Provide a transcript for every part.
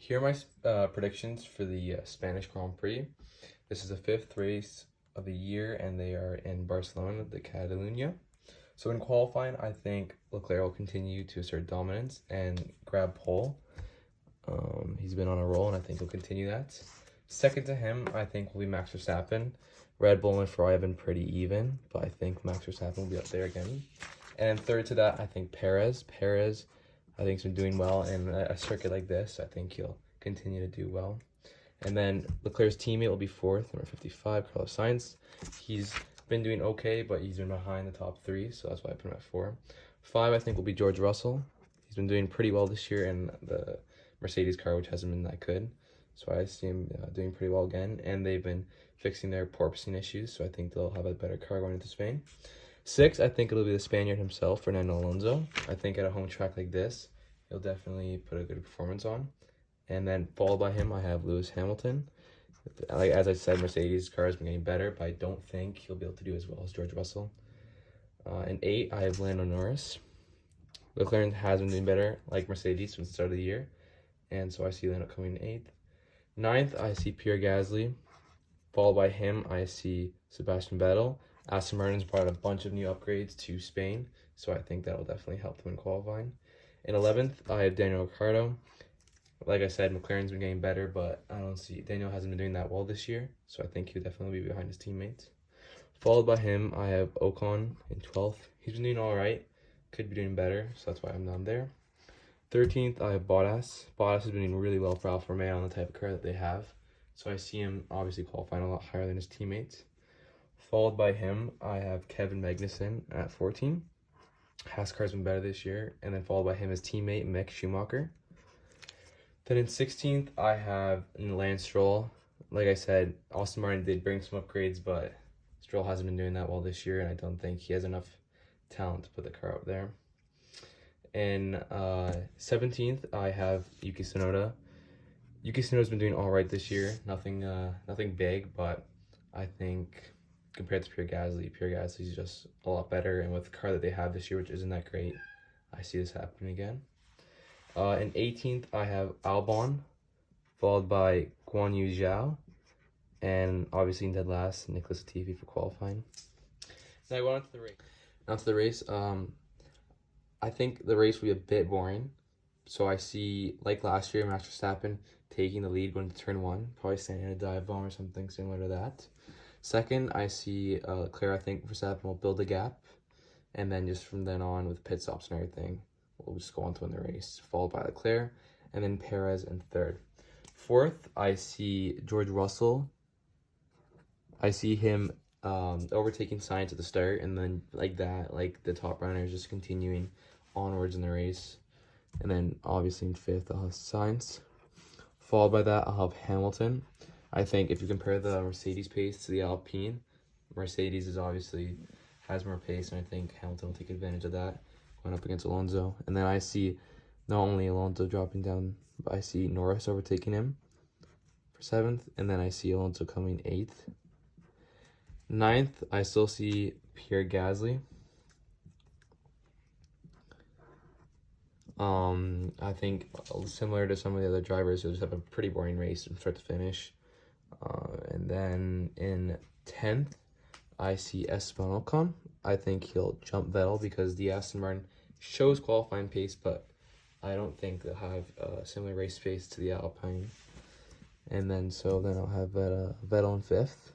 Here are my predictions for the Spanish Grand Prix. This is the fifth race of the year, and they are in Barcelona, the Catalunya. So in qualifying, I think Leclerc will continue to assert dominance and grab pole. He's been on a roll, and I think he'll continue that. Second to him, I think will be Max Verstappen. Red Bull and Ferrari have been pretty even, but I think Max Verstappen will be up there again. And third to that, I think Perez. Perez, I think, has been doing well in a circuit like this. I think he'll continue to do well. And then Leclerc's teammate will be fourth, number 55, Carlos Sainz. He's been doing okay, but he's been behind the top three, so that's why I put him at 4. 5, I think, will be George Russell. He's been doing pretty well this year in the Mercedes car, which hasn't been that good. So I see him doing pretty well again. And they've been fixing their porpoising issues, so I think they'll have a better car going into Spain. 6, I think it'll be the Spaniard himself, Fernando Alonso. I think at a home track like this, he'll definitely put a good performance on. And then followed by him, I have Lewis Hamilton. Like as I said, Mercedes' car has been getting better, but I don't think he'll be able to do as well as George Russell. In 8, I have Lando Norris. McLaren has been doing better, like Mercedes, since the start of the year. And so I see Lando coming in 8th. 9th, I see Pierre Gasly. Followed by him, I see Sebastian Vettel. Aston Martin's brought a bunch of new upgrades to Spain, so I think that'll definitely help them in qualifying. In 11th, I have Daniel Ricciardo. Like I said, McLaren's been getting better, but I don't see Daniel hasn't been doing that well this year, so I think he'll definitely be behind his teammates. Followed by him, I have Ocon in 12th. He's been doing all right, could be doing better, so that's why I'm down there. 13th, I have Bottas. Bottas has been doing really well for Alfa Romeo on the type of car that they have, so I see him obviously qualifying a lot higher than his teammates. Followed by him, I have Kevin Magnussen at 14. Haas car's been better this year, and then followed by him his teammate Mick Schumacher. Then in 16th, I have Lance Stroll. Like I said, Aston Martin did bring some upgrades, but Stroll hasn't been doing that well this year, and I don't think he has enough talent to put the car out there. In 17th, I have Yuki Tsunoda. Yuki Tsunoda's been doing all right this year. Nothing big, but I think compared to Pierre Gasly's just a lot better, and with the car that they have this year, which isn't that great, I see this happening again. In 18th, I have Albon, followed by Guan Yu Zhao, and obviously in dead last, Nicholas Latifi for qualifying. Now I went on to the race. I think the race will be a bit boring. So I see, like last year, Max Verstappen taking the lead going to turn 1, probably standing in a dive bomb or something similar to that. Second, I see Leclerc. I think Verstappen will build a gap, and then just from then on with pit stops and everything, we'll just go on to win the race, followed by Leclerc, and then Perez in 3rd. 4th, I see George Russell. I see him overtaking Sainz at the start, and then like the top runners just continuing onwards in the race. And then obviously in 5th, I'll have Sainz. Followed by that, I'll have Hamilton. I think if you compare the Mercedes pace to the Alpine, Mercedes has more pace, and I think Hamilton will take advantage of that going up against Alonso. And then I see not only Alonso dropping down, but I see Norris overtaking him for 7th, and then I see Alonso coming 8th. 9th, I still see Pierre Gasly. I think similar to some of the other drivers, he'll just have a pretty boring race from start to finish. And then in 10th, I see Esteban Ocon. I think he'll jump Vettel because the Aston Martin shows qualifying pace, but I don't think they'll have a similar race pace to the Alpine. And then I'll have Vettel in 5th.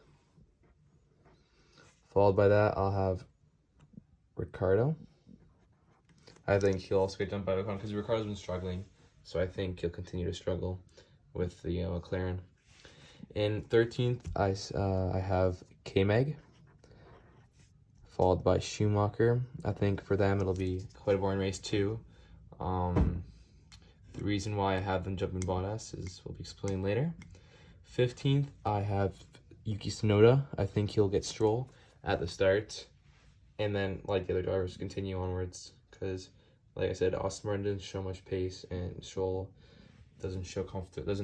Followed by that, I'll have Ricciardo. I think he'll also get jumped by Ocon because Ricciardo's been struggling, so I think he'll continue to struggle with the McLaren. In 13th, I have K-Mag, followed by Schumacher. I think for them it'll be quite a boring race too. The reason why I have them jumping Bottas will be explained later. 15th, I have Yuki Tsunoda. I think he'll get Stroll at the start, and then like the other drivers continue onwards because, like I said, Aston Martin didn't show much pace, and Stroll doesn't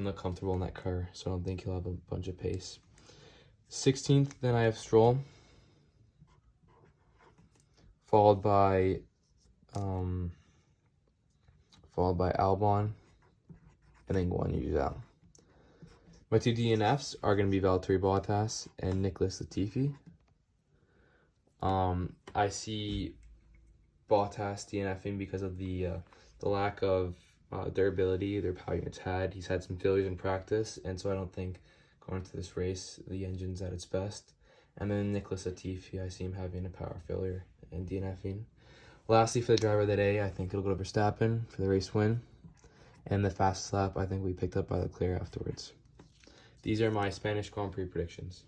look comfortable in that car, so I don't think he'll have a bunch of pace. 16th, then I have Stroll, followed by Albon, and then Guan Yu Zhao. My two DNFs are going to be Valtteri Bottas and Nicholas Latifi. I see Bottas DNFing because of the lack of durability their power units had. He's had some failures in practice, and so I don't think going into this race the engine's at its best. And then Nicholas Latifi, I see him having a power failure and DNFing. Lastly, for the driver of the day, I think it'll go to Verstappen for the race win. And the fastest lap, I think we picked up by Leclerc afterwards. These are my Spanish Grand Prix predictions.